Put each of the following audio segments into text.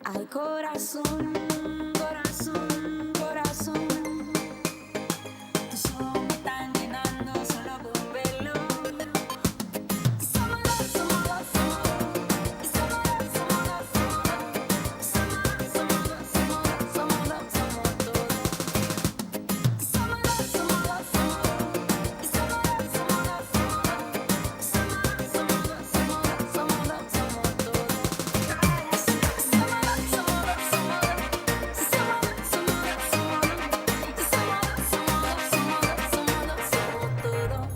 Ay, corazón, corazón, corazón. Tus ojos me están llenando solo con verlo. Y somos dos, somos dos, somos dos. Y somos dos, somos dos, somos dos. Somos dos, somos dos, somos dos, somos todo. Y somos dos, somos dos, somos dos. Y somos dos, somos dos, somos dos. Somos dos, somos dos, somos dos, somos dos, somos todo.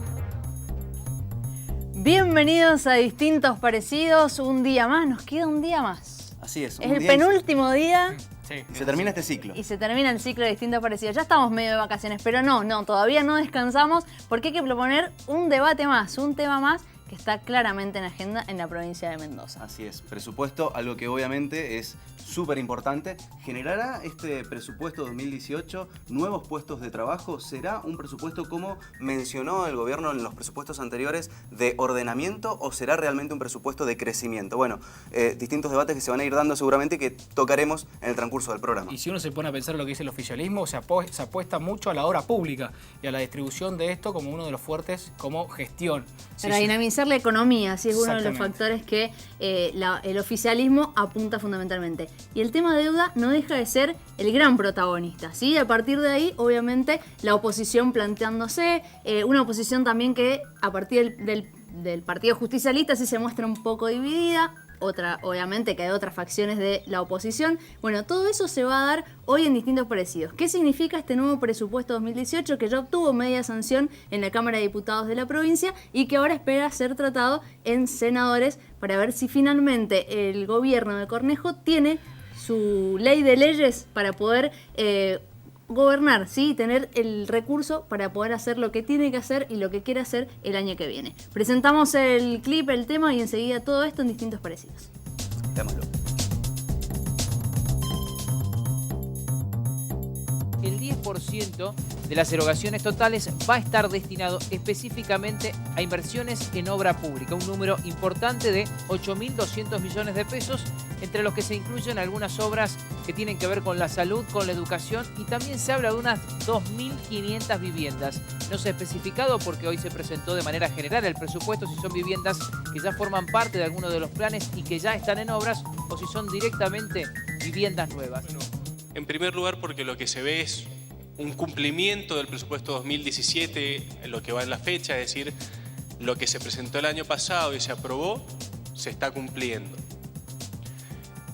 Bienvenidos a Distintos Parecidos, un día más, nos queda un día más. Así es. Es el penúltimo día Sí, y se termina este ciclo. y se termina el ciclo de Distintos Parecidos. Ya estamos medio de vacaciones, pero no, todavía no descansamos porque hay que proponer un debate más, un tema más que está claramente en agenda en la provincia de Mendoza. Así es, presupuesto, algo que obviamente es súper importante. ¿Generará este presupuesto 2018 nuevos puestos de trabajo? ¿Será un presupuesto como mencionó el gobierno en los presupuestos anteriores de ordenamiento o será realmente un presupuesto de crecimiento? Bueno, distintos debates que se van a ir dando seguramente y que tocaremos en el transcurso del programa. Y si uno se pone a pensar lo que dice el oficialismo, se apuesta mucho a la obra pública y a la distribución de esto como uno de los fuertes como gestión. Para dinamizar la economía, sí es uno de los Exactamente. factores que el oficialismo apunta fundamentalmente. Y el tema de deuda no deja de ser el gran protagonista, ¿sí? A partir de ahí, obviamente, la oposición planteándose, una oposición también que a partir del Partido Justicialista sí se muestra un poco dividida, otra, obviamente, que hay otras facciones de la oposición. Bueno, todo eso se va a dar hoy en Distintos Parecidos. ¿Qué significa este nuevo presupuesto 2018 que ya obtuvo media sanción en la Cámara de Diputados de la provincia y que ahora espera ser tratado en senadores para ver si finalmente el gobierno de Cornejo tiene su ley de leyes para poder gobernar, ¿sí? Tener el recurso para poder hacer lo que tiene que hacer y lo que quiere hacer el año que viene. Presentamos el clip, el tema y enseguida todo esto en Distintos Parecidos. Veámoslo. El 10% de las erogaciones totales va a estar destinado específicamente a inversiones en obra pública, un número importante de 8.200 millones de pesos, entre los que se incluyen algunas obras que tienen que ver con la salud, con la educación y también se habla de unas 2.500 viviendas. No se ha especificado porque hoy se presentó de manera general el presupuesto si son viviendas que ya forman parte de alguno de los planes y que ya están en obras o si son directamente viviendas nuevas. Bueno, en primer lugar porque lo que se ve es un cumplimiento del presupuesto 2017 en lo que va en la fecha, es decir, lo que se presentó el año pasado y se aprobó, se está cumpliendo.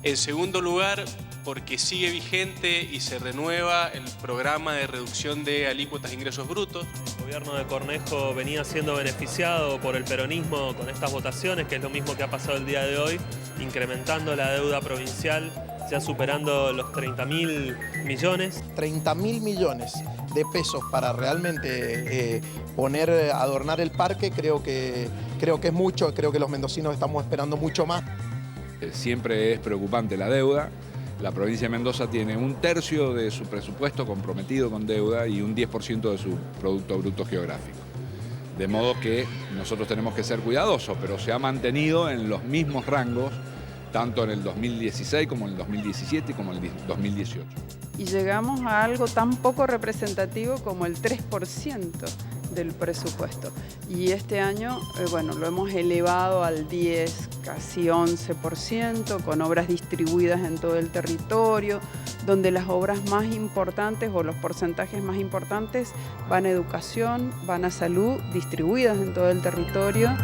En segundo lugar, porque sigue vigente y se renueva el programa de reducción de alícuotas de ingresos brutos. El gobierno de Cornejo venía siendo beneficiado por el peronismo con estas votaciones, que es lo mismo que ha pasado el día de hoy, incrementando la deuda provincial, ya superando los 30.000 millones. 30.000 millones de pesos para realmente adornar el parque, creo que es mucho, creo que los mendocinos estamos esperando mucho más. Siempre es preocupante la deuda. La provincia de Mendoza tiene 1/3 de su presupuesto comprometido con deuda y un 10% de su Producto Bruto Geográfico. De modo que nosotros tenemos que ser cuidadosos, pero se ha mantenido en los mismos rangos, tanto en el 2016 como en el 2017 y como en el 2018. Y llegamos a algo tan poco representativo como el 3% del presupuesto. Y este año, bueno, lo hemos elevado al 10, casi 11%, con obras distribuidas en todo el territorio, donde las obras más importantes o los porcentajes más importantes van a educación, van a salud, distribuidas en todo el territorio.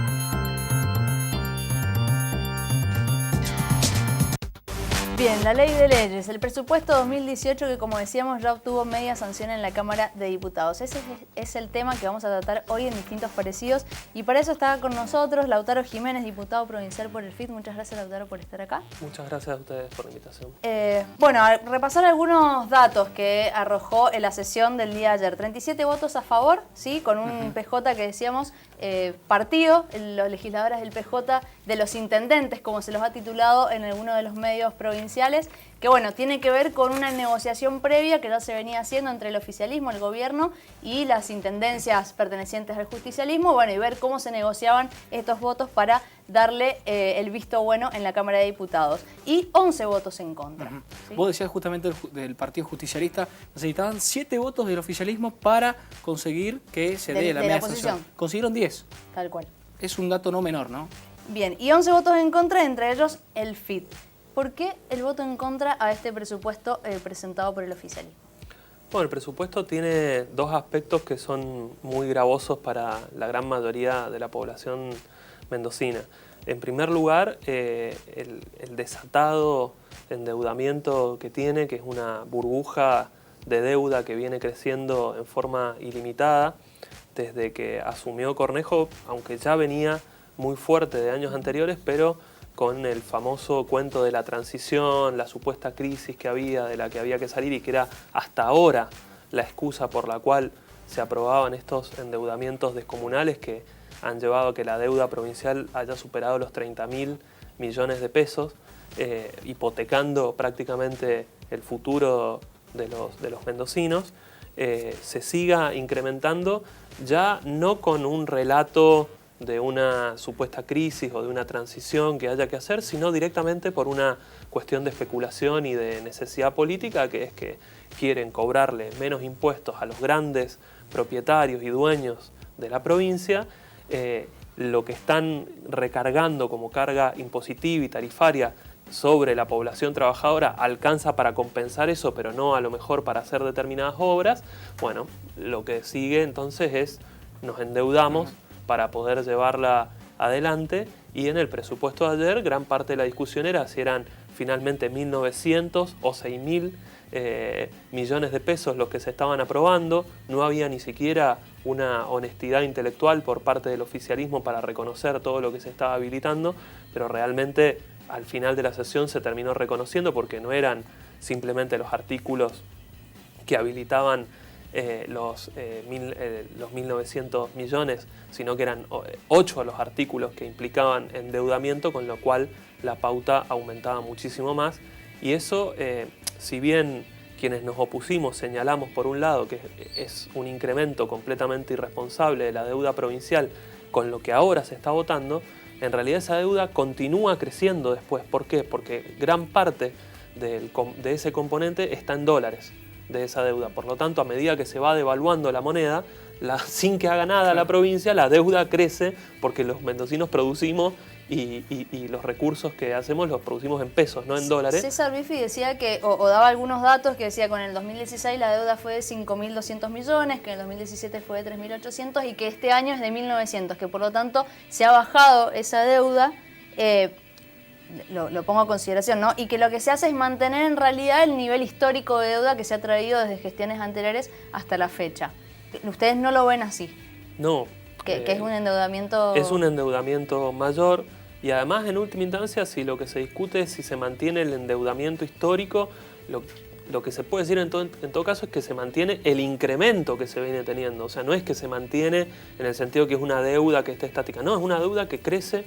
Bien, la ley de leyes, el presupuesto 2018 que como decíamos ya obtuvo media sanción en la Cámara de Diputados. Ese es el tema que vamos a tratar hoy en Distintos Parecidos y para eso está con nosotros Lautaro Jiménez, diputado provincial por el FIT. Muchas gracias, Lautaro, por estar acá. Muchas gracias a ustedes por la invitación. Bueno, a repasar algunos datos que arrojó en la sesión del día de ayer. 37 votos a favor, ¿sí? Con un PJ que decíamos partido, los legisladores del PJ, de los intendentes, como se los ha titulado en alguno de los medios provinciales, provinciales, que bueno, tiene que ver con una negociación previa que ya se venía haciendo entre el oficialismo, el gobierno y las intendencias pertenecientes al justicialismo, bueno, y ver cómo se negociaban estos votos para darle el visto bueno en la Cámara de Diputados. Y 11 votos en contra. ¿Sí? Vos decías justamente del Partido Justicialista, necesitaban 7 votos del oficialismo para conseguir que se dé la de la media sanción. oposición. Consiguieron 10. Tal cual. Es un dato no menor, ¿no? Bien, y 11 votos en contra, entre ellos el FIT. ¿Por qué el voto en contra a este presupuesto presentado por el oficialismo? Bueno, el presupuesto tiene dos aspectos que son muy gravosos para la gran mayoría de la población mendocina. En primer lugar, el desatado endeudamiento que tiene, que es una burbuja de deuda que viene creciendo en forma ilimitada desde que asumió Cornejo, aunque ya venía muy fuerte de años anteriores, pero con el famoso cuento de la transición, la supuesta crisis que había, de la que había que salir y que era hasta ahora la excusa por la cual se aprobaban estos endeudamientos descomunales que han llevado a que la deuda provincial haya superado los 30.000 millones de pesos, hipotecando prácticamente el futuro de los mendocinos, se siga incrementando, ya no con un relato de una supuesta crisis o de una transición que haya que hacer, sino directamente por una cuestión de especulación y de necesidad política, que es que quieren cobrarle menos impuestos a los grandes propietarios y dueños de la provincia. Lo que están recargando como carga impositiva y tarifaria sobre la población trabajadora alcanza para compensar eso, pero no a lo mejor para hacer determinadas obras. Bueno, lo que sigue entonces es nos endeudamos para poder llevarla adelante, y en el presupuesto de ayer gran parte de la discusión era si eran finalmente 1.900 o 6.000 millones de pesos los que se estaban aprobando. No había ni siquiera una honestidad intelectual por parte del oficialismo para reconocer todo lo que se estaba habilitando, pero realmente al final de la sesión se terminó reconociendo, porque no eran simplemente los artículos que habilitaban los 1.900 millones, sino que eran 8 los artículos que implicaban endeudamiento, con lo cual la pauta aumentaba muchísimo más. Y eso, si bien quienes nos opusimos señalamos por un lado que es un incremento completamente irresponsable de la deuda provincial con lo que ahora se está votando, en realidad esa deuda continúa creciendo después. ¿Por qué? Porque gran parte de ese componente está en dólares de esa deuda. Por lo tanto, a medida que se va devaluando la moneda, sin que haga nada la provincia, la deuda crece, porque los mendocinos producimos y los recursos que hacemos los producimos en pesos, no en dólares. César Biffi decía que, o daba algunos datos que decía que en el 2016 la deuda fue de 5.200 millones, que en el 2017 fue de 3.800 y que este año es de 1.900, que por lo tanto se ha bajado esa deuda. Lo pongo a consideración, ¿no? Y que lo que se hace es mantener en realidad el nivel histórico de deuda que se ha traído desde gestiones anteriores hasta la fecha. ¿Ustedes no lo ven así? No. Que es un endeudamiento... Es un endeudamiento mayor, y además en última instancia, si lo que se discute es si se mantiene el endeudamiento histórico, lo que se puede decir en todo caso es que se mantiene el incremento que se viene teniendo. O sea, no es que se mantiene en el sentido que es una deuda que esté estática, no, es una deuda que crece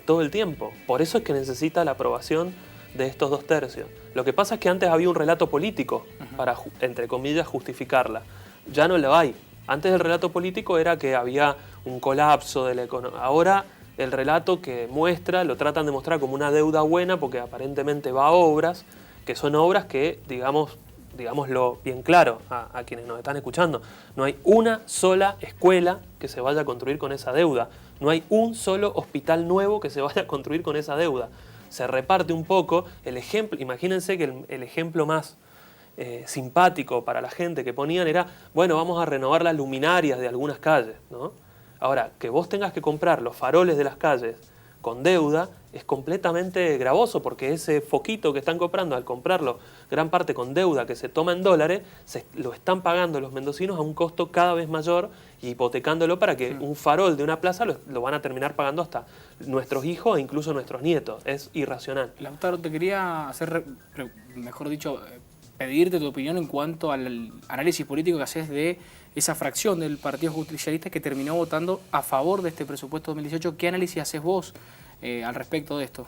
todo el tiempo. Por eso es que necesita la aprobación de estos 2/3. Lo que pasa es que antes había un relato político para, entre comillas, justificarla. Ya no lo hay. Antes el relato político era que había un colapso de la economía. Ahora el relato que muestra, lo tratan de mostrar como una deuda buena, porque aparentemente va a obras, que son obras que, digámoslo bien claro a quienes nos están escuchando, no hay una sola escuela que se vaya a construir con esa deuda. No hay un solo hospital nuevo que se vaya a construir con esa deuda. Se reparte un poco el ejemplo. Imagínense que el ejemplo más simpático para la gente que ponían era, bueno, vamos a renovar las luminarias de algunas calles, ¿no? Ahora, que vos tengas que comprar los faroles de las calles con deuda es completamente gravoso, porque ese foquito que están comprando, al comprarlo gran parte con deuda que se toma en dólares, lo están pagando los mendocinos a un costo cada vez mayor y hipotecándolo para que un farol de una plaza lo van a terminar pagando hasta nuestros hijos e incluso nuestros nietos. Es irracional. Lautaro, te quería hacer, mejor dicho, pedirte tu opinión en cuanto al análisis político que haces de esa fracción del Partido Justicialista que terminó votando a favor de este presupuesto 2018. ¿Qué análisis haces vos al respecto de esto?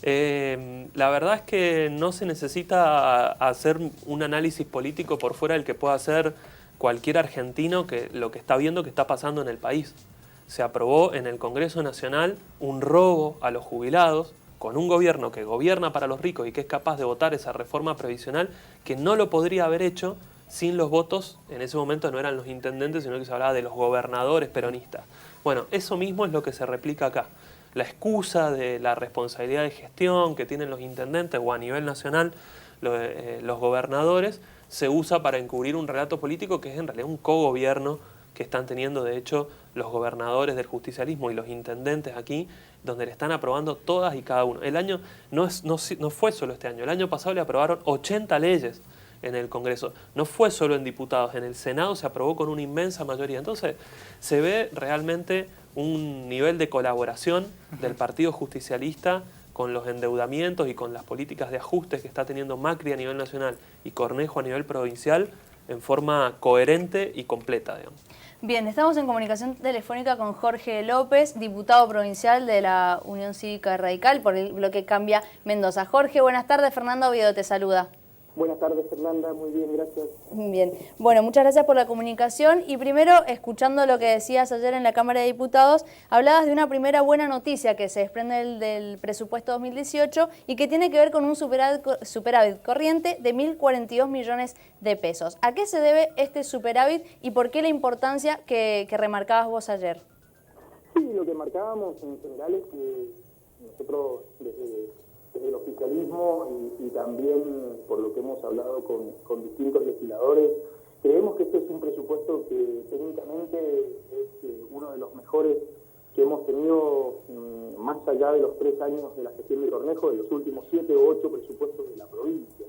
La verdad es que no se necesita hacer un análisis político por fuera del que pueda hacer cualquier argentino que lo que está viendo que está pasando en el país. Se aprobó en el Congreso Nacional un robo a los jubilados con un gobierno que gobierna para los ricos y que es capaz de votar esa reforma previsional que no lo podría haber hecho sin los votos. En ese momento no eran los intendentes, sino que se hablaba de los gobernadores peronistas. Bueno, eso mismo es lo que se replica acá. La excusa de la responsabilidad de gestión que tienen los intendentes o a nivel nacional los gobernadores se usa para encubrir un relato político que es en realidad un cogobierno que están teniendo de hecho los gobernadores del justicialismo y los intendentes aquí, donde le están aprobando todas y cada uno. El año no fue solo este año, el año pasado le aprobaron 80 leyes en el Congreso, no fue solo en diputados, en el Senado se aprobó con una inmensa mayoría. Entonces se ve realmente un nivel de colaboración del Partido Justicialista con los endeudamientos y con las políticas de ajustes que está teniendo Macri a nivel nacional y Cornejo a nivel provincial en forma coherente y completa, digamos. Bien, estamos en comunicación telefónica con Jorge López, diputado provincial de la Unión Cívica Radical por el bloque Cambia Mendoza. Jorge, buenas tardes. Fernanda Oviedo te saluda. Buenas tardes, Fernanda. Muy bien, gracias. Bien. Bueno, muchas gracias por la comunicación. Y primero, escuchando lo que decías ayer en la Cámara de Diputados, hablabas de una primera buena noticia que se desprende del presupuesto 2018 y que tiene que ver con un superávit corriente de 1.042 millones de pesos. ¿A qué se debe este superávit y por qué la importancia que remarcabas vos ayer? Sí, lo que marcábamos en general es que nosotros desde el oficialismo y también por lo que hemos hablado con distintos legisladores, creemos que este es un presupuesto que técnicamente es uno de los mejores que hemos tenido más allá de los 3 años de la gestión de Cornejo, de los últimos 7 o 8 presupuestos de la provincia.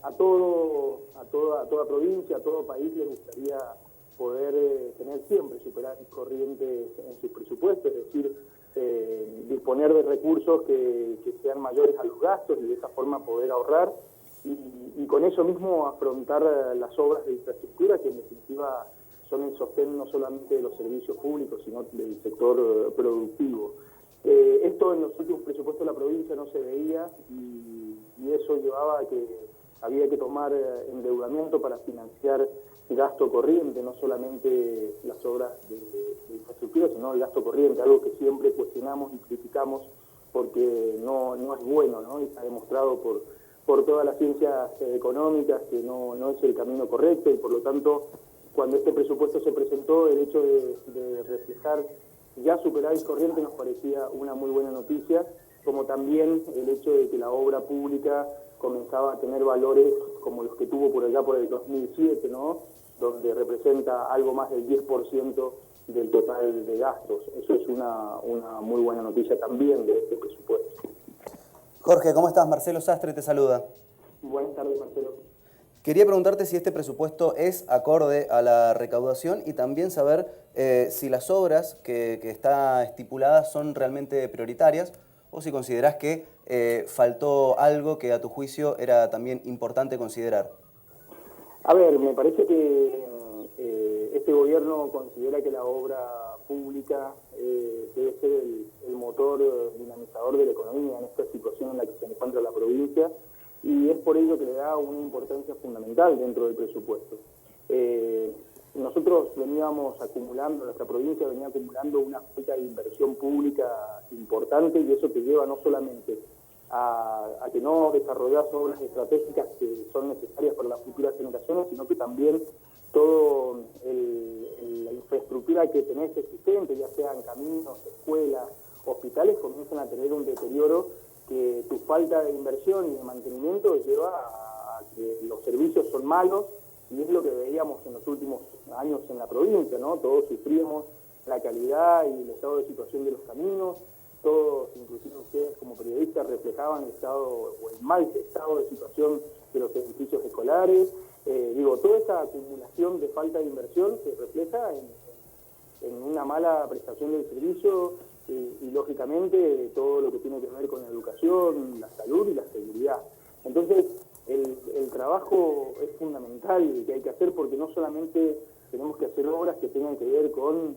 A toda provincia, a todo país les gustaría poder tener siempre superávit corriente en sus presupuestos, es decir, disponer de recursos que sean mayores a los gastos y de esa forma poder ahorrar y con eso mismo afrontar las obras de infraestructura que en definitiva son el sostén no solamente de los servicios públicos sino del sector productivo. Esto en los últimos presupuestos de la provincia no se veía y eso llevaba a que había que tomar endeudamiento para financiar gasto corriente, no solamente las obras de infraestructura, sino el gasto corriente, algo que siempre cuestionamos y criticamos porque no es bueno, ¿no? Y se ha demostrado por todas las ciencias económicas que no es el camino correcto y por lo tanto cuando este presupuesto se presentó el hecho de reflejar ya superávit corriente nos parecía una muy buena noticia, como también el hecho de que la obra pública comenzaba a tener valores como los que tuvo por allá por el 2007, ¿no? Donde representa algo más del 10% del total de gastos. Eso es una muy buena noticia también de este presupuesto. Jorge, ¿cómo estás? Marcelo Sastre te saluda. Buenas tardes, Marcelo. Quería preguntarte si este presupuesto es acorde a la recaudación y también saber si las obras que está estipuladas son realmente prioritarias o si considerás que faltó algo que a tu juicio era también importante considerar. A ver, me parece que este gobierno considera que la obra pública debe ser el motor dinamizador de la economía en esta situación en la que se encuentra la provincia y es por ello que le da una importancia fundamental dentro del presupuesto. Nosotros nuestra provincia venía acumulando una falta de inversión pública importante y eso te lleva no solamente a que no desarrollas obras estratégicas que son necesarias para las futuras generaciones, sino que también toda la infraestructura que tenés existente, ya sean caminos, escuelas, hospitales, comienzan a tener un deterioro que tu falta de inversión y de mantenimiento lleva a que los servicios son malos y es lo que veíamos en los últimos años en la provincia, ¿no? Todos sufríamos la calidad y el estado de situación de los caminos, todos, inclusive ustedes como periodistas, reflejaban el estado o el mal estado de situación de los edificios escolares. Toda esa acumulación de falta de inversión se refleja en una mala prestación del servicio y lógicamente todo lo que tiene que ver con la educación, la salud y la seguridad. Entonces, el trabajo es fundamental que hay que hacer porque no solamente tenemos que hacer obras que tengan que ver con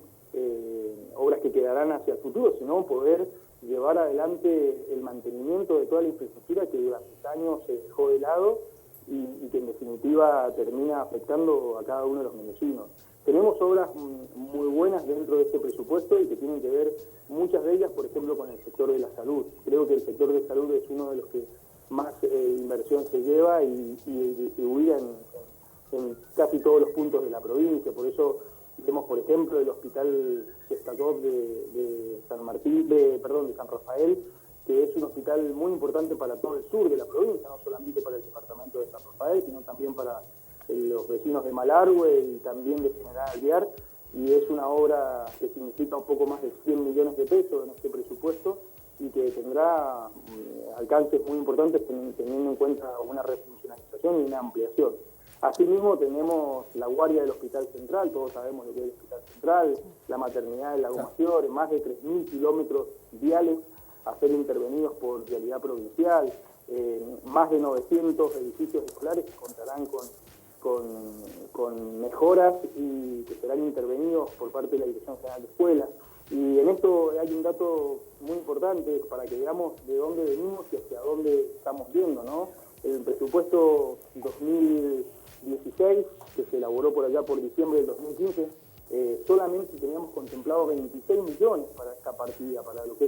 obras que quedarán hacia el futuro, sino poder llevar adelante el mantenimiento de toda la infraestructura que durante años se dejó de lado y que en definitiva termina afectando a cada uno de los mendocinos. Tenemos obras muy buenas dentro de este presupuesto y que tienen que ver, muchas de ellas, por ejemplo, con el sector de la salud. Creo que el sector de salud es uno de los que más inversión se lleva y distribuida en casi todos los puntos de la provincia. Por eso vemos, por ejemplo, el hospital Sestakov de San Rafael, que es un hospital muy importante para todo el sur de la provincia, no solamente para el departamento de San Rafael, sino también para los vecinos de Malargüe y también de General Alvear, y es una obra que significa un poco más de 100 millones de pesos en este presupuesto y que tendrá alcances muy importantes teniendo en cuenta una refuncionalización y una ampliación. Asimismo tenemos la guardia del Hospital Central, todos sabemos lo que es el Hospital Central, la maternidad de Lago Mayor, más de 3.000 kilómetros viales a ser intervenidos por Vialidad Provincial, más de 900 edificios escolares que contarán con mejoras y que serán intervenidos por parte de la Dirección General de Escuelas. Y en esto hay un dato muy importante para que veamos de dónde venimos y hacia dónde estamos yendo, ¿no? El presupuesto 2016, que se elaboró por allá por diciembre del 2015, solamente teníamos contemplado 26 millones para esta partida, para lo que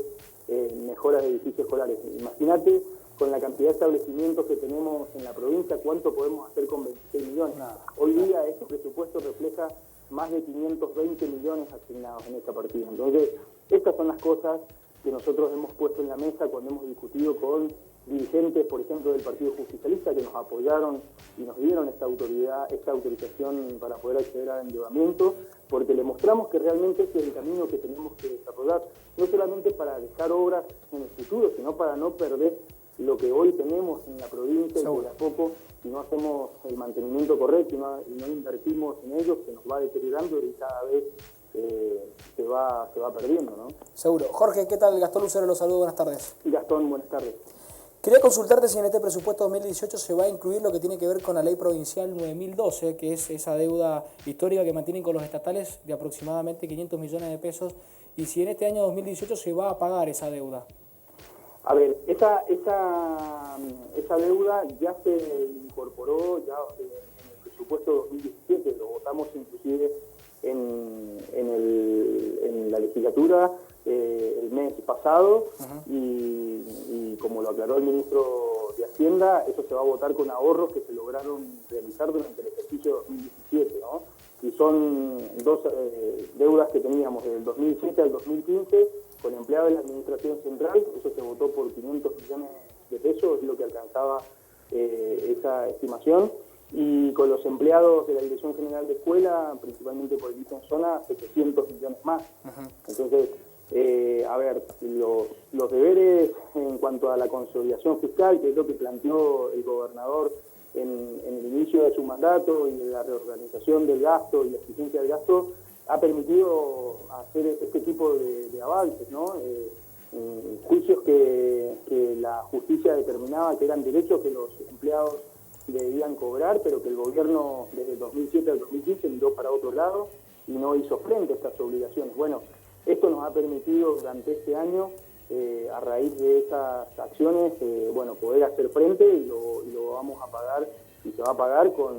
es mejoras de edificios escolares. Imagínate, con la cantidad de establecimientos que tenemos en la provincia, ¿cuánto podemos hacer con 26 millones? Hoy día este presupuesto refleja más de 520 millones asignados en esta partida. Entonces, estas son las cosas que nosotros hemos puesto en la mesa cuando hemos discutido con dirigentes, por ejemplo, del Partido Justicialista, que nos apoyaron y nos dieron esta autorización para poder acceder al endeudamiento, porque le mostramos que realmente este es el camino que tenemos que desarrollar, no solamente para dejar obras en el futuro, sino para no perder lo que hoy tenemos en la provincia y que de a poco, si no hacemos el mantenimiento correcto y no invertimos en ellos, se nos va deteriorando y cada vez se va perdiendo, ¿no? Seguro. Jorge, ¿qué tal? Gastón Lucero los saludo, buenas tardes. Gastón, buenas tardes. Quería consultarte si en este presupuesto 2018 se va a incluir lo que tiene que ver con la ley provincial 9012, que es esa deuda histórica que mantienen con los estatales de aproximadamente 500 millones de pesos, y si en este año 2018 se va a pagar esa deuda. A ver, esa deuda ya se incorporó ya en el presupuesto 2017, lo votamos inclusive en la legislatura el mes pasado y como lo aclaró el ministro de Hacienda, eso se va a votar con ahorros que se lograron realizar durante el ejercicio 2017, ¿no? Y son dos deudas que teníamos desde el 2007 al 2015 con empleados de la Administración Central, eso se votó por 500 millones de pesos, es lo que alcanzaba esa estimación, y con los empleados de la Dirección General de Escuela, principalmente por el IPE en zona, 700 millones más. Entonces, a ver, los deberes en cuanto a la consolidación fiscal, que es lo que planteó el gobernador en el inicio de su mandato y de la reorganización del gasto y la eficiencia del gasto, ha permitido hacer este tipo de avances, ¿no? Juicios que la justicia determinaba que eran derechos que los empleados debían cobrar, pero que el gobierno desde el 2007 al 2015 miró para otro lado y no hizo frente a estas obligaciones. Bueno, esto nos ha permitido durante este año, a raíz de esas acciones, poder hacer frente y lo vamos a pagar y se va a pagar con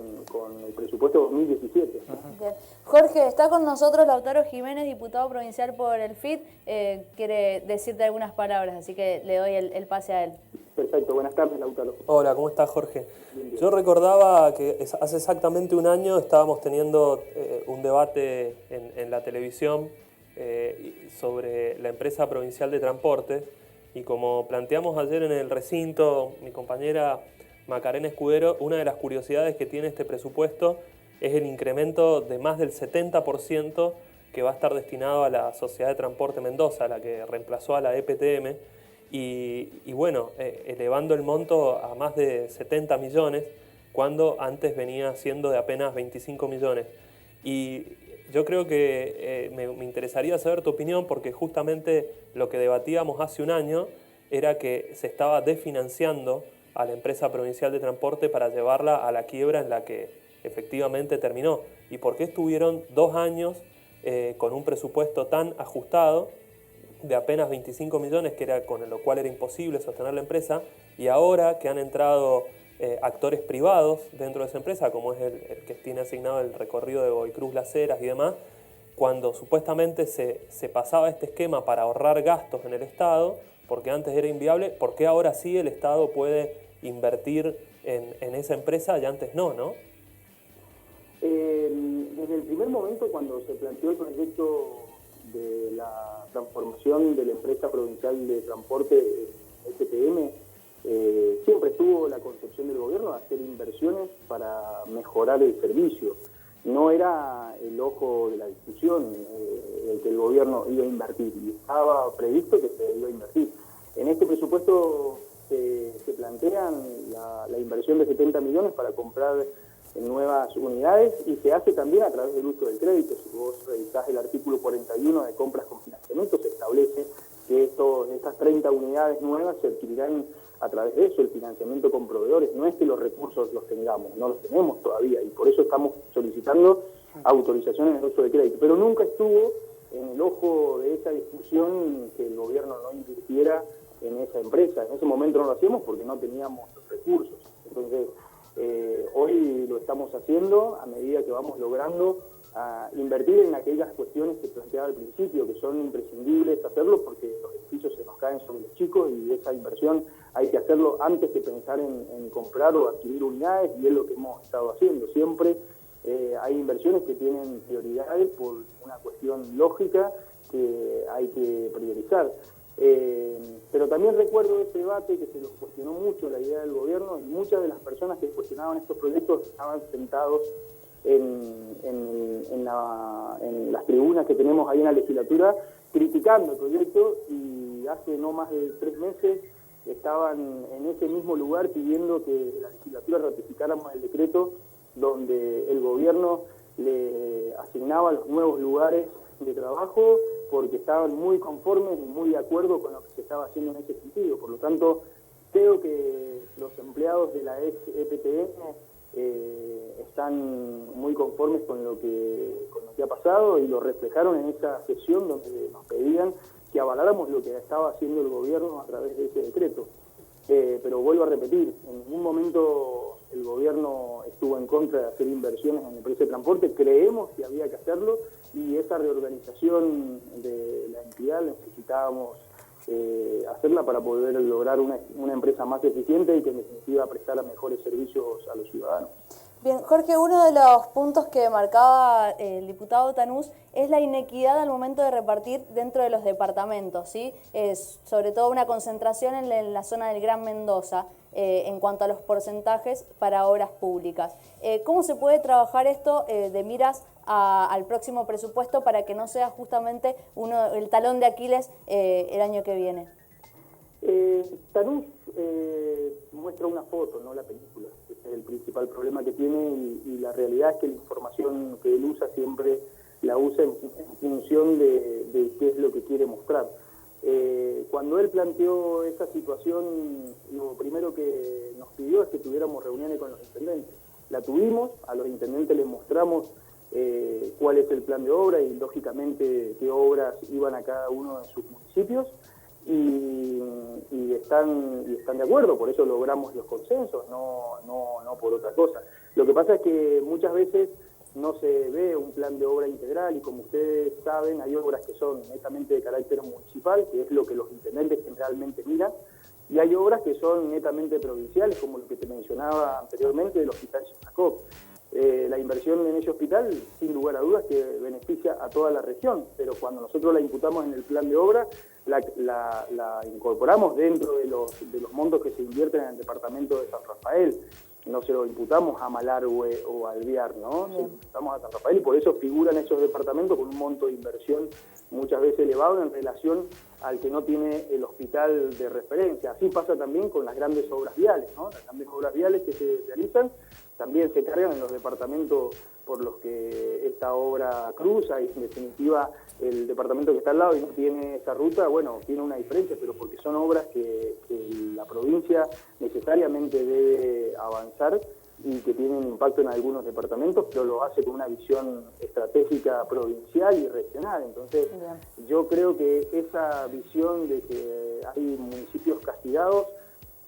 el presupuesto 2017. Bien. Jorge, está con nosotros Lautaro Jiménez, diputado provincial por el FIT, quiere decirte algunas palabras, así que le doy el pase a él. Perfecto, buenas tardes, Lautaro. Hola, ¿cómo estás, Jorge? Yo recordaba que hace exactamente un año estábamos teniendo un debate en la televisión sobre la empresa provincial de transportes, y como planteamos ayer en el recinto, mi compañera Macarena Escudero, una de las curiosidades que tiene este presupuesto es el incremento de más del 70% que va a estar destinado a la Sociedad de Transporte Mendoza, la que reemplazó a la EPTM, y bueno, elevando el monto a más de 70 millones, cuando antes venía siendo de apenas 25 millones. Y yo creo que me interesaría saber tu opinión, porque justamente lo que debatíamos hace un año era que se estaba desfinanciando a la empresa provincial de transporte para llevarla a la quiebra en la que efectivamente terminó. ¿Y por qué estuvieron 2 años con un presupuesto tan ajustado de apenas 25 millones, que era con lo cual era imposible sostener la empresa, y ahora que han entrado actores privados dentro de esa empresa, como es el que tiene asignado el recorrido de Godoy Cruz, Las Heras y demás, cuando supuestamente se pasaba este esquema para ahorrar gastos en el Estado, porque antes era inviable, ¿por qué ahora sí el Estado puede invertir en esa empresa y antes no, no? Desde el primer momento, cuando se planteó el proyecto de la transformación de la empresa provincial de transporte STM, siempre estuvo la concepción del gobierno de hacer inversiones para mejorar el servicio. No era el ojo de la discusión el que el gobierno iba a invertir, y estaba previsto que se iba a invertir. En este presupuesto se plantean la inversión de 70 millones para comprar nuevas unidades, y se hace también a través del uso del crédito. Si vos revisás el artículo 41 de compras con financiamiento, se establece que estas 30 unidades nuevas se adquirirán a través de eso, el financiamiento con proveedores. No es que los recursos los tengamos, no los tenemos todavía, y por eso estamos solicitando autorizaciones de uso de crédito. Pero nunca estuvo en el ojo de esa discusión que el gobierno no invirtiera en esa empresa. En ese momento no lo hacíamos porque no teníamos los recursos. Entonces, hoy lo estamos haciendo a medida que vamos logrando invertir en aquellas cuestiones que planteaba al principio, que son imprescindibles hacerlo porque los edificios se nos caen sobre los chicos, y esa inversión hay que hacerlo antes que pensar en comprar o adquirir unidades, y es lo que hemos estado haciendo. Siempre hay inversiones que tienen prioridades por una cuestión lógica que hay que priorizar. Pero también recuerdo ese debate que se los cuestionó mucho, la idea del gobierno, y muchas de las personas que cuestionaban estos proyectos estaban sentados en las tribunas que tenemos ahí en la legislatura criticando el proyecto, y hace no más de 3 meses estaban en ese mismo lugar pidiendo que la legislatura ratificáramos el decreto donde el gobierno le asignaba los nuevos lugares de trabajo, porque estaban muy conformes y muy de acuerdo con lo que se estaba haciendo en ese sentido. Por lo tanto, creo que los empleados de la ex EPTN están muy conformes con lo que ha pasado, y lo reflejaron en esa sesión donde nos pedían que avaláramos lo que estaba haciendo el gobierno a través de ese decreto. Pero vuelvo a repetir, en ningún momento el gobierno estuvo en contra de hacer inversiones en la empresa de transporte. Creemos que había que hacerlo, y esa reorganización de la entidad la necesitábamos hacerla para poder lograr una empresa más eficiente y que en definitiva prestara mejores servicios a los ciudadanos. Bien, Jorge, uno de los puntos que marcaba el diputado Tanús es la inequidad al momento de repartir dentro de los departamentos, ¿sí? Sobre todo una concentración en la zona del Gran Mendoza en cuanto a los porcentajes para obras públicas. ¿Cómo se puede trabajar esto de miras al próximo presupuesto para que no sea justamente el talón de Aquiles el año que viene? Tanús muestra una foto, no la película. Ese es el principal problema que tiene, y la realidad es que la información que él usa siempre la usa en función de qué es lo que quiere mostrar. Cuando él planteó esa situación, lo primero que nos pidió es que tuviéramos reuniones con los intendentes. La tuvimos, a los intendentes les mostramos cuál es el plan de obra y lógicamente qué obras iban a cada uno de sus municipios, y están de acuerdo, por eso logramos los consensos, no por otra cosa. Lo que pasa es que muchas veces no se ve un plan de obra integral, y como ustedes saben, hay obras que son netamente de carácter municipal, que es lo que los intendentes generalmente miran, y hay obras que son netamente provinciales, como lo que te mencionaba anteriormente del Hospital Jacob. La inversión en ese hospital, sin lugar a dudas, que beneficia a toda la región, pero cuando nosotros la imputamos en el plan de obra, la incorporamos dentro de los montos que se invierten en el departamento de San Rafael. No se lo imputamos a Malargüe o a Alvear, ¿no? Se lo imputamos a San Rafael, y por eso figuran esos departamentos con un monto de inversión muchas veces elevado en relación al que no tiene el hospital de referencia. Así pasa también con las grandes obras viales, ¿no? Las grandes obras viales que se realizan también se cargan en los departamentos por los que esta obra cruza, y en definitiva el departamento que está al lado y no tiene esa ruta, bueno, tiene una diferencia, pero porque son obras que la provincia necesariamente debe avanzar y que tienen impacto en algunos departamentos, pero lo hace con una visión estratégica provincial y regional. Entonces, yo creo que esa visión de que hay municipios castigados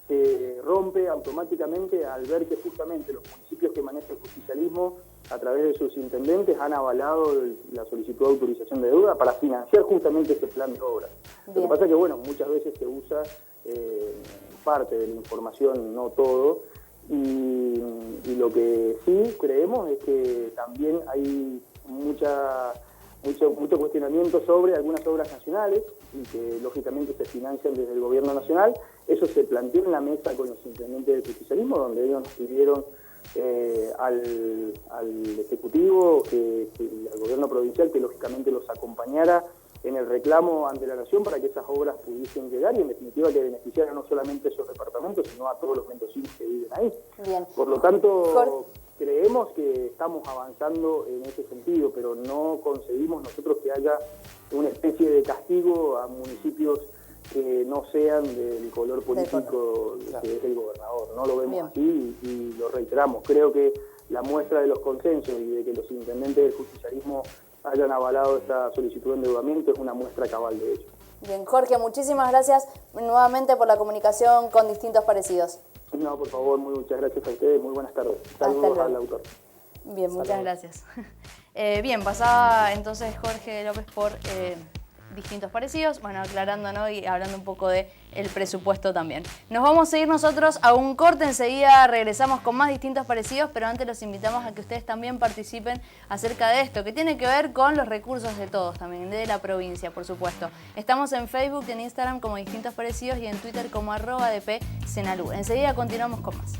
se rompe automáticamente al ver que justamente los municipios que maneja el justicialismo, a través de sus intendentes, han avalado la solicitud de autorización de deuda para financiar justamente ese plan de obras. Lo que pasa es que, bueno, muchas veces se usa parte de la información, no todo, y lo que sí creemos es que también hay mucho cuestionamiento sobre algunas obras nacionales y que lógicamente se financian desde el gobierno nacional. Eso se planteó en la mesa con los intendentes del justicialismo, donde ellos nos pidieron al Ejecutivo, al gobierno provincial, que lógicamente los acompañara en el reclamo ante la Nación para que esas obras pudiesen llegar y en definitiva que beneficiaran no solamente a esos departamentos, sino a todos los mendocinos que viven ahí. Por lo tanto, creemos que estamos avanzando en ese sentido, pero no concebimos nosotros que haya una especie de castigo a municipios que no sean del color político que es el gobernador. No lo vemos así y lo reiteramos. Creo que la muestra de los consensos y de que los intendentes del justicialismo hayan avalado esta solicitud de endeudamiento es una muestra cabal de ello. Bien, Jorge, muchísimas gracias nuevamente por la comunicación con Distintos Parecidos. No, por favor, muchas gracias a ustedes, muy buenas tardes. Saludos al autor. Bien, muchas gracias. Bien, pasaba entonces Jorge López por Distintos Parecidos, bueno, aclarando, ¿no? Y hablando un poco de el presupuesto también. Nos vamos a ir nosotros a un corte, enseguida regresamos con más Distintos Parecidos, pero antes los invitamos a que ustedes también participen acerca de esto, que tiene que ver con los recursos de todos también, de la provincia, por supuesto. Estamos en Facebook, en Instagram como Distintos Parecidos y en Twitter como @dpsenalú. Enseguida continuamos con más.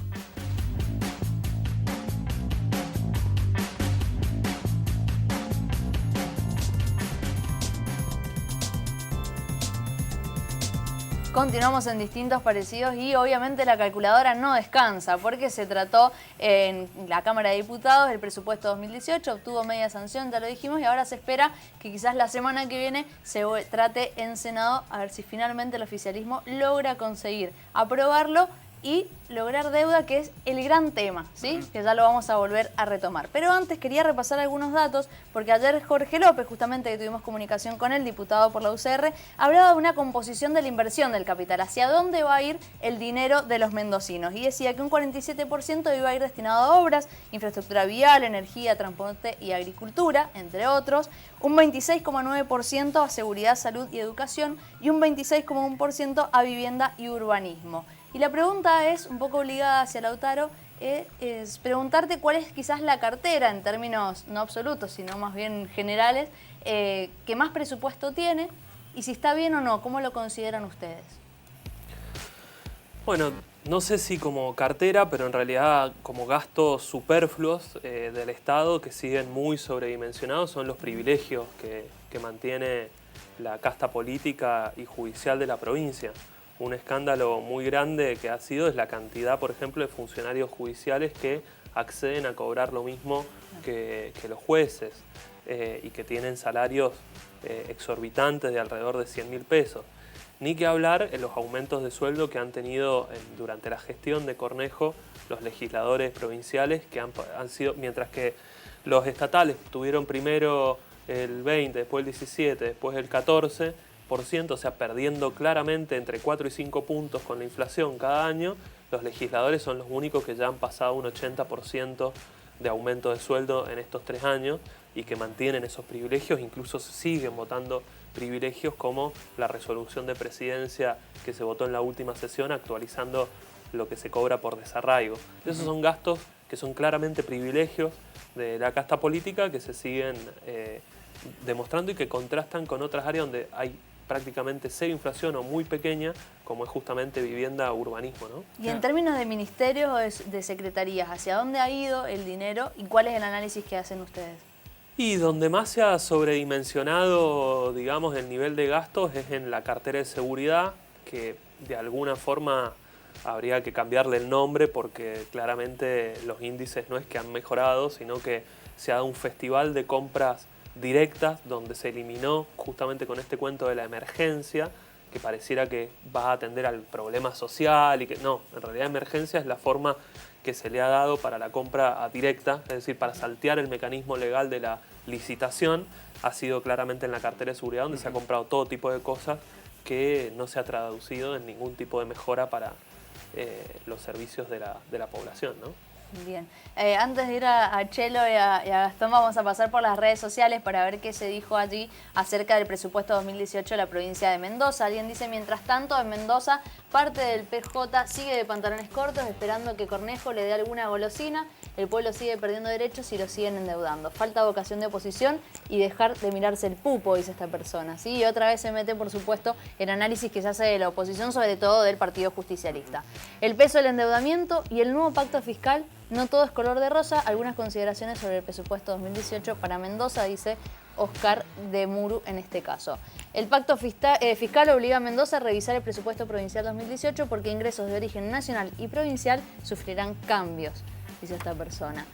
Continuamos en Distintos Parecidos y obviamente la calculadora no descansa porque se trató en la Cámara de Diputados el presupuesto 2018, obtuvo media sanción, ya lo dijimos, y ahora se espera que quizás la semana que viene se trate en Senado a ver si finalmente el oficialismo logra conseguir aprobarlo y lograr deuda, que es el gran tema, ¿sí? Que ya lo vamos a volver a retomar. Pero antes quería repasar algunos datos, porque ayer Jorge López, justamente que tuvimos comunicación con él, diputado por la UCR, hablaba de una composición de la inversión del capital, hacia dónde va a ir el dinero de los mendocinos. Y decía que un 47% iba a ir destinado a obras, infraestructura vial, energía, transporte y agricultura, entre otros, un 26,9% a seguridad, salud y educación y un 26,1% a vivienda y urbanismo. Y la pregunta es, un poco obligada hacia Lautaro, es preguntarte cuál es quizás la cartera, en términos no absolutos, sino más bien generales, que más presupuesto tiene y si está bien o no, ¿cómo lo consideran ustedes? Bueno, no sé si como cartera, pero en realidad como gastos superfluos del Estado que siguen muy sobredimensionados son los privilegios que mantiene la casta política y judicial de la provincia. Un escándalo muy grande que ha sido es la cantidad, por ejemplo, de funcionarios judiciales que acceden a cobrar lo mismo que los jueces y que tienen salarios exorbitantes de alrededor de 100.000 pesos. Ni que hablar en los aumentos de sueldo que han tenido durante la gestión de Cornejo los legisladores provinciales, que han sido, mientras que los estatales tuvieron primero el 20, después el 17, después el 14%, o sea, perdiendo claramente entre 4 y 5 puntos con la inflación cada año, los legisladores son los únicos que ya han pasado un 80% de aumento de sueldo en estos 3 años y que mantienen esos privilegios, incluso siguen votando privilegios como la resolución de presidencia que se votó en la última sesión actualizando lo que se cobra por desarraigo. Esos son gastos que son claramente privilegios de la casta política que se siguen demostrando y que contrastan con otras áreas donde hay prácticamente cero inflación o muy pequeña, como es justamente vivienda o urbanismo, ¿no? Y en términos de ministerios o de secretarías, ¿hacia dónde ha ido el dinero y cuál es el análisis que hacen ustedes? Y donde más se ha sobredimensionado, digamos, el nivel de gastos es en la cartera de seguridad, que de alguna forma habría que cambiarle el nombre porque claramente los índices no es que han mejorado, sino que se ha dado un festival de compras directas donde se eliminó justamente con este cuento de la emergencia que pareciera que va a atender al problema social y que no, en realidad emergencia es la forma que se le ha dado para la compra directa, es decir, para saltear el mecanismo legal de la licitación, ha sido claramente en la cartera de seguridad donde se ha comprado todo tipo de cosas que no se ha traducido en ningún tipo de mejora para los servicios de la población, ¿no? Bien. Antes de ir a Chelo y a Gastón, vamos a pasar por las redes sociales para ver qué se dijo allí acerca del presupuesto 2018 de la provincia de Mendoza. Alguien dice, mientras tanto, en Mendoza, parte del PJ sigue de pantalones cortos esperando que Cornejo le dé alguna golosina. El pueblo sigue perdiendo derechos y lo siguen endeudando. Falta vocación de oposición y dejar de mirarse el pupo, dice esta persona. ¿Sí? Y otra vez se mete, por supuesto, en análisis que se hace de la oposición, sobre todo del Partido Justicialista. El peso del endeudamiento y el nuevo pacto fiscal. No todo es color de rosa. Algunas consideraciones sobre el presupuesto 2018 para Mendoza, dice Oscar de Muru en este caso. El pacto fiscal obliga a Mendoza a revisar el presupuesto provincial 2018 porque ingresos de origen nacional y provincial sufrirán cambios, dice esta persona.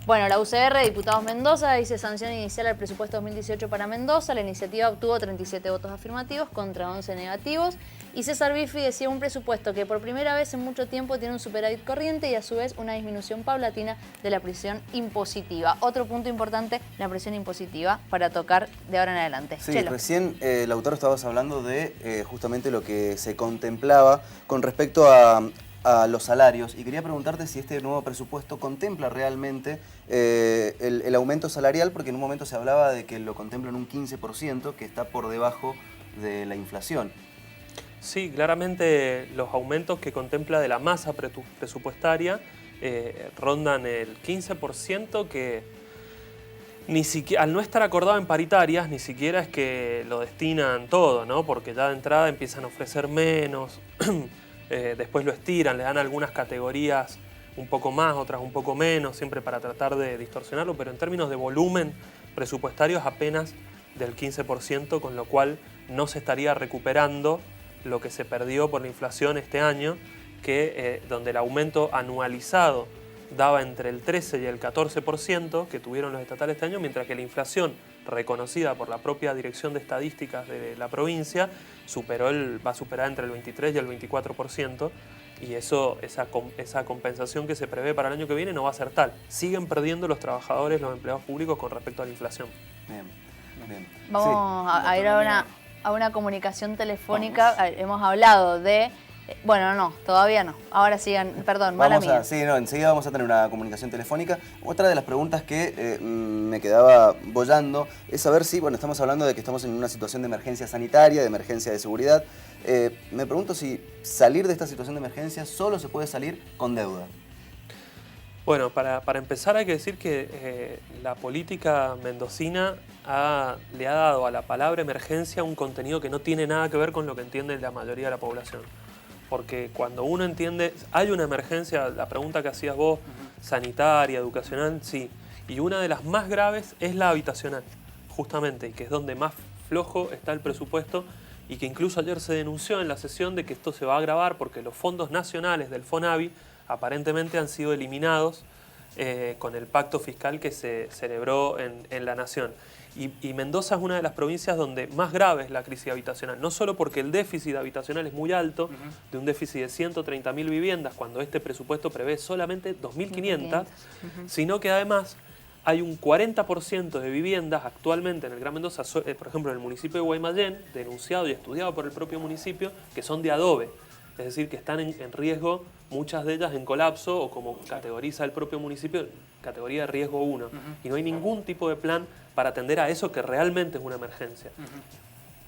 Bueno, la UCR, Diputados Mendoza, dice sanción inicial al presupuesto 2018 para Mendoza. La iniciativa obtuvo 37 votos afirmativos contra 11 negativos. Y César Biffi decía un presupuesto que por primera vez en mucho tiempo tiene un superávit corriente y a su vez una disminución paulatina de la presión impositiva. Otro punto importante, la presión impositiva, para tocar de ahora en adelante. Sí, Chelo. recién, Lautaro, estabas hablando de justamente lo que se contemplaba con respecto a los salarios, y quería preguntarte si este nuevo presupuesto contempla realmente el aumento salarial, porque en un momento se hablaba de que lo contempla en un 15%, que está por debajo de la inflación. Sí, claramente los aumentos que contempla de la masa presupuestaria rondan el 15%, que ni siquiera, al no estar acordado en paritarias, ni siquiera es que lo destinan todo, ¿no? Porque ya de entrada empiezan a ofrecer menos, después lo estiran, le dan algunas categorías un poco más, otras un poco menos, siempre para tratar de distorsionarlo, pero en términos de volumen presupuestario es apenas del 15%, con lo cual no se estaría recuperando lo que se perdió por la inflación este año, que donde el aumento anualizado daba entre el 13 y el 14% que tuvieron los estatales este año, mientras que la inflación reconocida por la propia Dirección de Estadísticas de la provincia va a superar entre el 23 y el 24%, y esa compensación que se prevé para el año que viene no va a ser tal. Siguen perdiendo los trabajadores, los empleados públicos con respecto a la inflación. Bien, bien. Vamos Sí, a ir a una comunicación telefónica. Hemos hablado de... Bueno, no, todavía no. Ahora sigan, perdón, mala mía. Sí, no, enseguida vamos a tener una comunicación telefónica. Otra de las preguntas que me quedaba bollando es saber si, bueno, estamos hablando de que estamos en una situación de emergencia sanitaria, de emergencia de seguridad. Me pregunto si salir de esta situación de emergencia solo se puede salir con deuda. Bueno, para empezar hay que decir que la política mendocina le ha dado a la palabra emergencia un contenido que no tiene nada que ver con lo que entiende la mayoría de la población. Porque cuando uno entiende, hay una emergencia, la pregunta que hacías vos, sanitaria, educacional, sí. Y una de las más graves es la habitacional, justamente, y que es donde más flojo está el presupuesto, y que incluso ayer se denunció en la sesión de que esto se va a agravar porque los fondos nacionales del FONAVI aparentemente han sido eliminados con el pacto fiscal que se celebró en la Nación. Y Mendoza es una de las provincias donde más grave es la crisis habitacional, no solo porque el déficit habitacional es muy alto, de un déficit de 130.000 viviendas, cuando este presupuesto prevé solamente 2.500, sino que además hay un 40% de viviendas actualmente en el Gran Mendoza, por ejemplo en el municipio de Guaymallén, denunciado y estudiado por el propio municipio, que son de adobe, es decir, que están en riesgo, muchas de ellas en colapso, o como categoriza el propio municipio, categoría de riesgo 1. Y no hay ningún tipo de plan para atender a eso que realmente es una emergencia.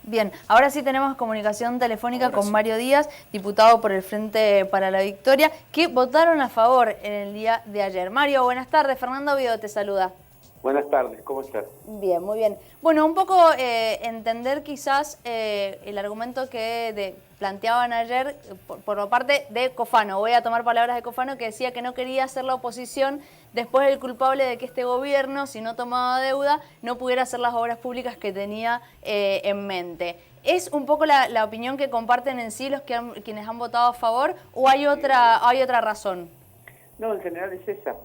Bien, ahora sí tenemos comunicación telefónica con Mario Díaz, diputado por el Frente para la Victoria, que votaron a favor en el día de ayer. Mario, buenas tardes. Fernando Oviedo te saluda. Buenas tardes, ¿cómo estás? Bien, muy bien. Bueno, un poco entender quizás el argumento que planteaban ayer por la parte de Cofano. Voy a tomar palabras de Cofano, que decía que no quería hacer la oposición después del culpable de que este gobierno, si no tomaba deuda, no pudiera hacer las obras públicas que tenía en mente. ¿Es un poco la opinión que comparten en sí quienes han votado a favor, o hay otra razón? No, en general es esa.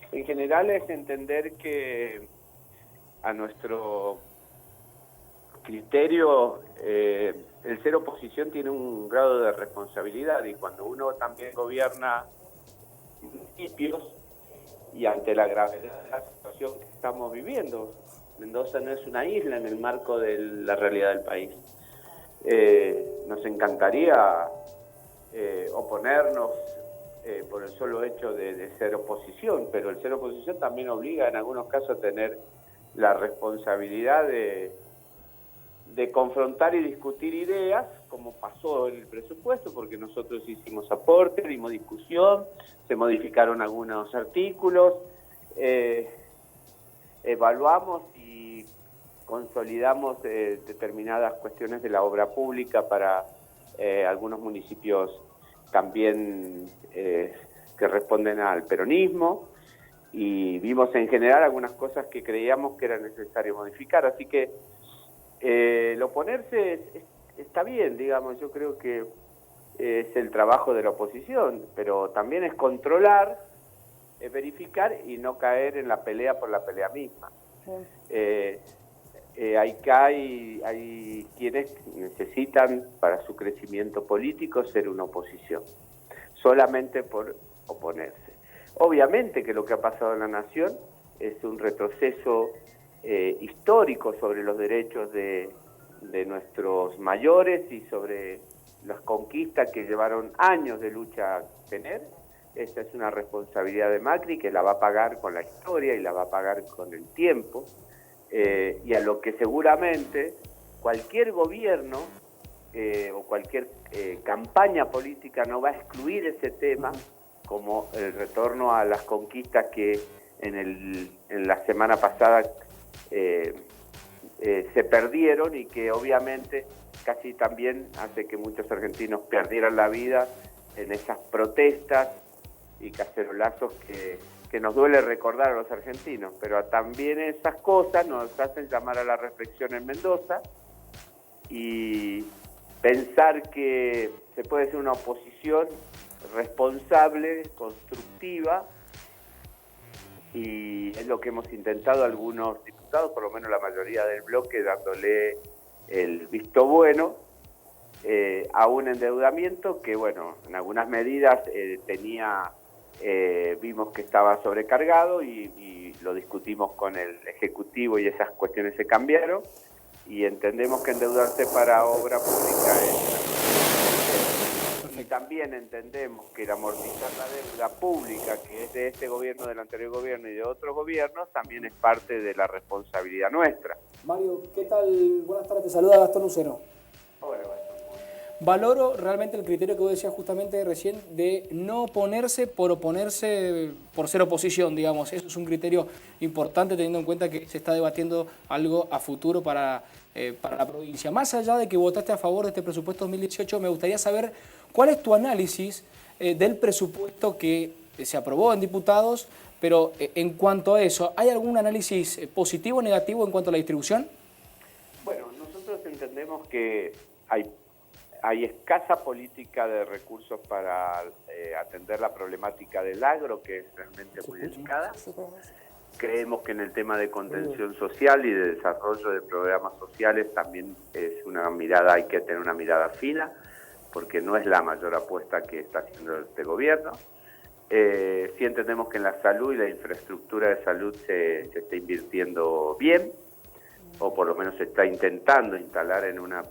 En general es entender que a nuestro criterio el ser oposición tiene un grado de responsabilidad, y cuando uno también gobierna municipios y ante la gravedad de la situación que estamos viviendo, Mendoza no es una isla en el marco de la realidad del país. Nos encantaría oponernos por el solo hecho de ser oposición, pero el ser oposición también obliga en algunos casos a tener la responsabilidad de confrontar y discutir ideas, como pasó en el presupuesto, porque nosotros hicimos aporte, dimos discusión, se modificaron algunos artículos, evaluamos y consolidamos determinadas cuestiones de la obra pública para algunos municipios también que responden al peronismo, y vimos en general algunas cosas que creíamos que era necesario modificar, así que el oponerse está bien, digamos, yo creo que es el trabajo de la oposición, pero también es controlar, verificar y no caer en la pelea por la pelea misma. Hay quienes necesitan para su crecimiento político ser una oposición, solamente por oponerse. Obviamente que lo que ha pasado en la nación es un retroceso histórico sobre los derechos de nuestros mayores y sobre las conquistas que llevaron años de lucha a tener. Esta es una responsabilidad de Macri que la va a pagar con la historia y la va a pagar con el tiempo, y a lo que seguramente cualquier gobierno o cualquier campaña política no va a excluir ese tema, como el retorno a las conquistas que en la semana pasada se perdieron, y que obviamente casi también hace que muchos argentinos perdieran la vida en esas protestas y cacerolazos que nos duele recordar a los argentinos, pero también esas cosas nos hacen llamar a la reflexión en Mendoza y pensar que se puede ser una oposición responsable, constructiva, y es lo que hemos intentado algunos diputados, por lo menos la mayoría del bloque, dándole el visto bueno a un endeudamiento que, bueno, en algunas medidas vimos que estaba sobrecargado, y lo discutimos con el Ejecutivo y esas cuestiones se cambiaron, y entendemos que endeudarse para obra pública y también entendemos que el amortizar la deuda pública, que es de este gobierno, del anterior gobierno y de otros gobiernos, también es parte de la responsabilidad nuestra. Mario, ¿qué tal? Buenas tardes, te saluda Gastón Lucero. Hola, Valoro realmente el criterio que vos decías justamente recién de no oponerse por ser oposición, digamos. Eso es un criterio importante teniendo en cuenta que se está debatiendo algo a futuro para la provincia. Más allá de que votaste a favor de este presupuesto 2018, me gustaría saber cuál es tu análisis del presupuesto que se aprobó en diputados, pero en cuanto a eso, ¿hay algún análisis positivo o negativo en cuanto a la distribución? Bueno, nosotros entendemos que hay escasa política de recursos para atender la problemática del agro, que es realmente muy delicada. Creemos que en el tema de contención social y de desarrollo de programas sociales también es una mirada, hay que tener una mirada fina, porque no es la mayor apuesta que está haciendo este gobierno. Sí entendemos que en la salud y la infraestructura de salud se está invirtiendo bien, o por lo menos se está intentando instalar en una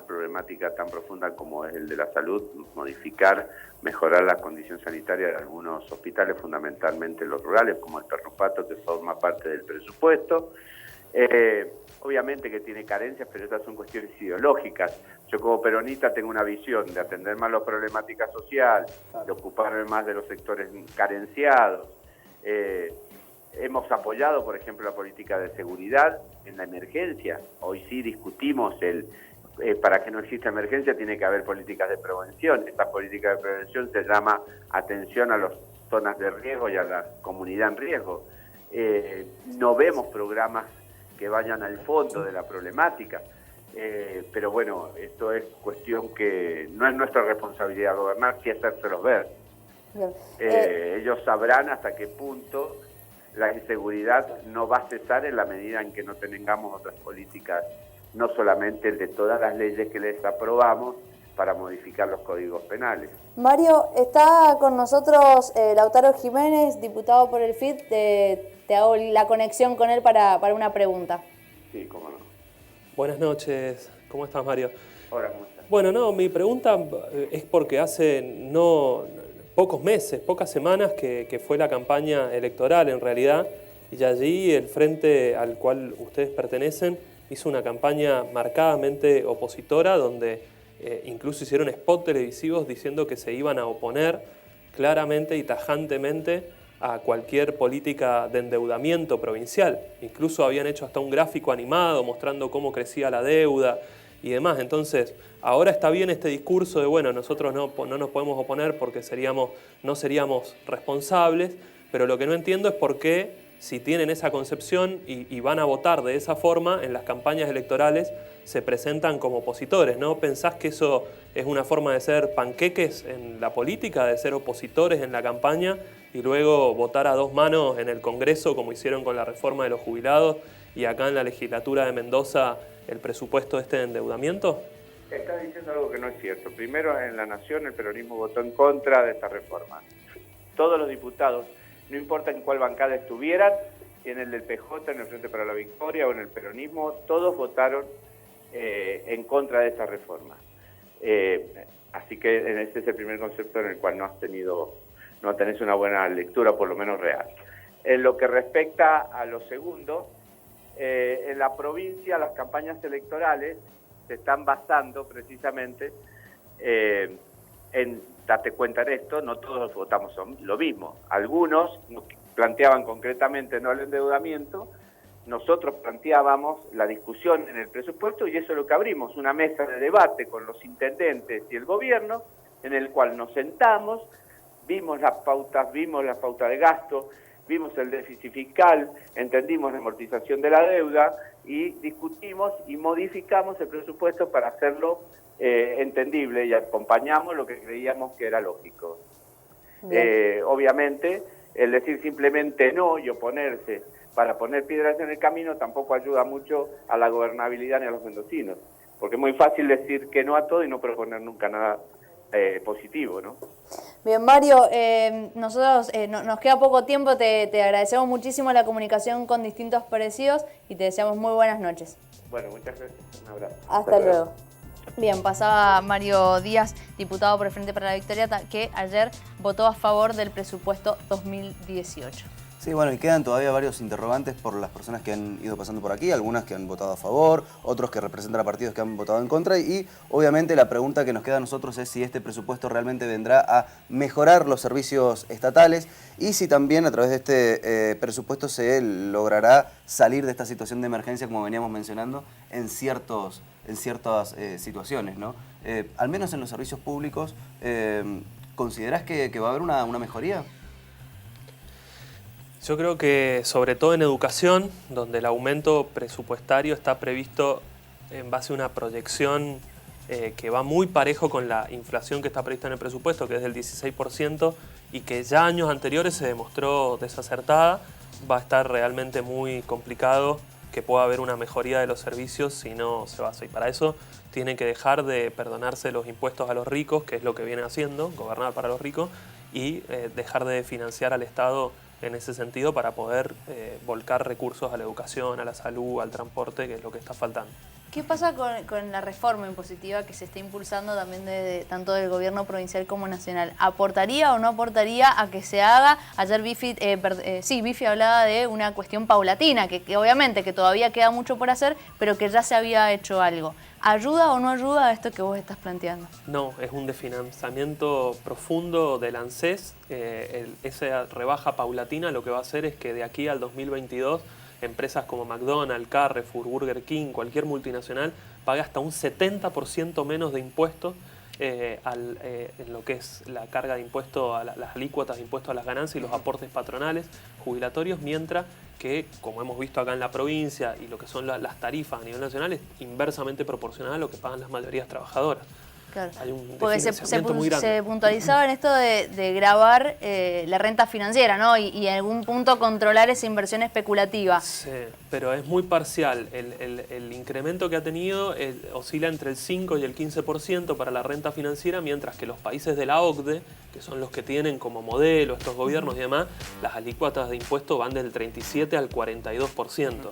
problemática tan profunda como es el de la salud, modificar, mejorar la condición sanitaria de algunos hospitales, fundamentalmente los rurales, como el Pernopato, que forma parte del presupuesto. Obviamente que tiene carencias, pero esas son cuestiones ideológicas. Yo como peronista tengo una visión de atender más la problemática social, de ocuparme más de los sectores carenciados. Hemos apoyado, por ejemplo, la política de seguridad en la emergencia. Hoy sí discutimos para que no exista emergencia tiene que haber políticas de prevención. Esta política de prevención se llama atención a las zonas de riesgo y a la comunidad en riesgo. No vemos programas que vayan al fondo de la problemática, pero bueno, esto es cuestión que no es nuestra responsabilidad gobernar, sí hacérselos ver. Ellos sabrán hasta qué punto la inseguridad no va a cesar en la medida en que no tengamos otras políticas no solamente el de todas las leyes que les aprobamos para modificar los códigos penales. Mario, está con nosotros Lautaro Jiménez, diputado por el FIT. Te hago la conexión con él para una pregunta. Sí, cómo no. Buenas noches, ¿cómo estás, Mario? Hola, ¿cómo estás? Bueno, no, mi pregunta es porque hace pocos meses, pocas semanas que fue la campaña electoral en realidad, y allí el frente al cual ustedes pertenecen hizo una campaña marcadamente opositora, donde incluso hicieron spots televisivos diciendo que se iban a oponer claramente y tajantemente a cualquier política de endeudamiento provincial. Incluso habían hecho hasta un gráfico animado mostrando cómo crecía la deuda y demás. Entonces, ahora está bien este discurso de, bueno, nosotros no nos podemos oponer porque no seríamos responsables, pero lo que no entiendo es por qué, si tienen esa concepción y van a votar de esa forma, en las campañas electorales se presentan como opositores, ¿no? ¿Pensás que eso es una forma de ser panqueques en la política, de ser opositores en la campaña y luego votar a dos manos en el Congreso, como hicieron con la reforma de los jubilados y acá en la legislatura de Mendoza el presupuesto de endeudamiento? Estás diciendo algo que no es cierto. Primero, en la Nación el peronismo votó en contra de esta reforma. Todos los diputados, no importa en cuál bancada estuvieran, en el del PJ, en el Frente para la Victoria o en el peronismo, todos votaron en contra de esta reforma. Así que ese es el primer concepto en el cual no tenés una buena lectura, por lo menos real. En lo que respecta a lo segundo, en la provincia las campañas electorales se están basando precisamente en, date cuenta de esto, no todos votamos lo mismo. Algunos planteaban concretamente no el endeudamiento, nosotros planteábamos la discusión en el presupuesto y eso es lo que abrimos, una mesa de debate con los intendentes y el gobierno, en el cual nos sentamos, vimos las pautas de gasto, vimos el déficit fiscal, entendimos la amortización de la deuda y discutimos y modificamos el presupuesto para hacerlo entendible y acompañamos lo que creíamos que era lógico. Obviamente, el decir simplemente no y oponerse para poner piedras en el camino tampoco ayuda mucho a la gobernabilidad ni a los mendocinos, porque es muy fácil decir que no a todo y no proponer nunca nada positivo, ¿no? Bien, Mario, nosotros nos queda poco tiempo, te agradecemos muchísimo la comunicación con distintos parecidos y te deseamos muy buenas noches. Bueno, muchas gracias, un abrazo. Hasta luego. Bien, pasaba Mario Díaz, diputado por el Frente para la Victoria, que ayer votó a favor del presupuesto 2018. Sí, bueno, y quedan todavía varios interrogantes por las personas que han ido pasando por aquí, algunas que han votado a favor, otros que representan a partidos que han votado en contra y obviamente la pregunta que nos queda a nosotros es si este presupuesto realmente vendrá a mejorar los servicios estatales y si también a través de este presupuesto se logrará salir de esta situación de emergencia, como veníamos mencionando, en ciertas situaciones, ¿no? Al menos en los servicios públicos, ¿considerás que va a haber una mejoría? Yo creo que sobre todo en educación, donde el aumento presupuestario está previsto en base a una proyección que va muy parejo con la inflación que está prevista en el presupuesto, que es del 16%, y que ya años anteriores se demostró desacertada, va a estar realmente muy complicado que pueda haber una mejoría de los servicios si no se basa. Y para eso tienen que dejar de perdonarse los impuestos a los ricos, que es lo que vienen haciendo, gobernar para los ricos, y dejar de financiar al Estado en ese sentido para poder volcar recursos a la educación, a la salud, al transporte, que es lo que está faltando. ¿Qué pasa con la reforma impositiva que se está impulsando también tanto del gobierno provincial como nacional? ¿Aportaría o no aportaría a que se haga? Ayer Bifi hablaba de una cuestión paulatina, que obviamente que todavía queda mucho por hacer, pero que ya se había hecho algo. ¿Ayuda o no ayuda a esto que vos estás planteando? No, es un desfinanciamiento profundo del ANSES. Esa rebaja paulatina lo que va a hacer es que de aquí al 2022 empresas como McDonald's, Carrefour, Burger King, cualquier multinacional paga hasta un 70% menos de impuestos en lo que es la carga de impuestos, a las alícuotas de impuestos a las ganancias y los aportes patronales jubilatorios, mientras que, como hemos visto acá en la provincia, y lo que son las tarifas a nivel nacional es inversamente proporcional a lo que pagan las mayorías trabajadoras. Claro. Hay un Porque desfinanciamiento muy grande. se puntualizaba en esto de grabar la renta financiera, ¿no? Y en algún punto controlar esa inversión especulativa. Sí, pero es muy parcial. El incremento que ha tenido oscila entre el 5 y el 15% para la renta financiera, mientras que los países de la OCDE, que son los que tienen como modelo estos gobiernos y demás, las alícuotas de impuestos van del 37 al 42%.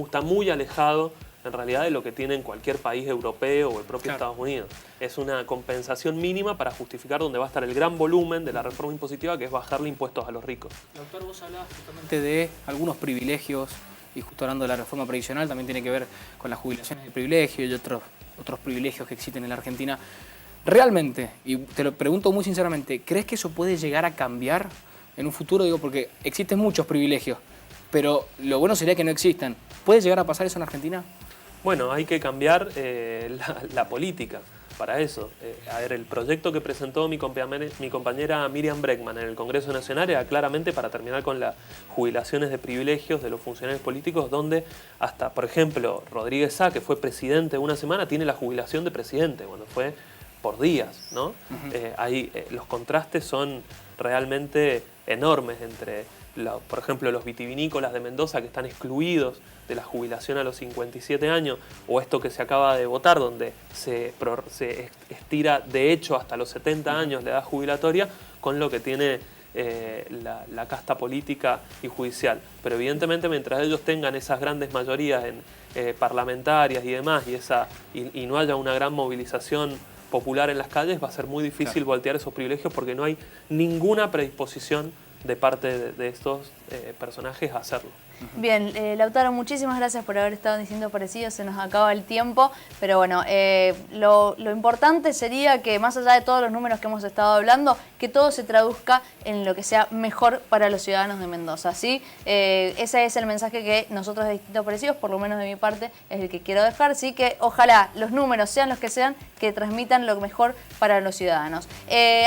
Está muy alejado en realidad de lo que tiene en cualquier país europeo o el propio Estados Unidos. Es una compensación mínima para justificar donde va a estar el gran volumen de la reforma impositiva, que es bajarle impuestos a los ricos. Doctor, vos hablabas justamente de algunos privilegios, y justo hablando de la reforma previsional, también tiene que ver con las jubilaciones de privilegio y otros privilegios que existen en la Argentina. Realmente, y te lo pregunto muy sinceramente, ¿crees que eso puede llegar a cambiar en un futuro? Digo, porque existen muchos privilegios, pero lo bueno sería que no existan. ¿Puede llegar a pasar eso en Argentina? Bueno, hay que cambiar la política para eso. A ver, el proyecto que presentó mi compañera Miriam Bregman en el Congreso Nacional era claramente para terminar con las jubilaciones de privilegios de los funcionarios políticos, donde hasta, por ejemplo, Rodríguez Sá, que fue presidente una semana, tiene la jubilación de presidente, cuando fue por días, ¿no? Los contrastes son realmente enormes entre, por ejemplo, los vitivinícolas de Mendoza, que están excluidos de la jubilación a los 57 años, o esto que se acaba de votar, donde se estira de hecho hasta los 70 años la edad jubilatoria, con lo que tiene la casta política y judicial. Pero evidentemente, mientras ellos tengan esas grandes mayorías parlamentarias y demás, y no haya una gran movilización popular en las calles, va a ser muy difícil voltear esos privilegios, porque no hay ninguna predisposición de parte de estos personajes a hacerlo. Bien, Lautaro, muchísimas gracias por haber estado en Distintos Parecidos, se nos acaba el tiempo, pero bueno, lo importante sería que, más allá de todos los números que hemos estado hablando, que todo se traduzca en lo que sea mejor para los ciudadanos de Mendoza, ¿sí? Ese es el mensaje que nosotros de Distintos Parecidos, por lo menos de mi parte, es el que quiero dejar, ¿sí? Que ojalá los números sean los que sean, que transmitan lo mejor para los ciudadanos.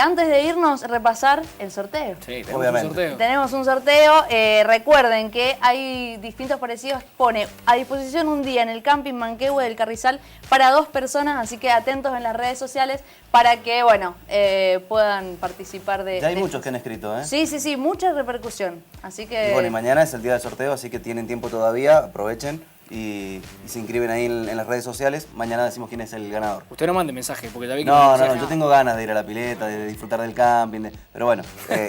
Antes de irnos, repasar el sorteo. Sí, tenemos un sorteo. Tenemos un sorteo. Recuerden que hay Distintos Parecidos, pone a disposición un día en el camping Manquehue del Carrizal para 2 personas, así que atentos en las redes sociales para que, bueno, puedan participar de... Ya hay muchos que han escrito, ¿eh? Sí, mucha repercusión, así que... Y bueno, y mañana es el día del sorteo, así que tienen tiempo todavía, aprovechen y se inscriben ahí en las redes sociales. Mañana decimos quién es el ganador. Usted no mande mensaje, porque ya vi que... No, yo tengo ganas de ir a la pileta, de disfrutar del camping, pero bueno,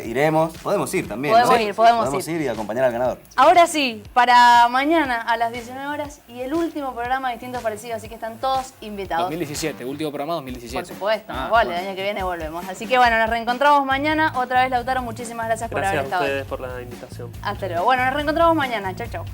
iremos, podemos ir también. Podemos ir y acompañar al ganador. Ahora sí, para mañana a las 19 horas y el último programa de Distintos Parecidos, así que están todos invitados. 2017, último programa 2017. Por supuesto, vale, el año que viene volvemos. Así que bueno, nos reencontramos mañana. Otra vez, Lautaro, muchísimas gracias por haber estado. Gracias a ustedes por la invitación. Hasta luego. Bueno, nos reencontramos mañana. Chau, chau.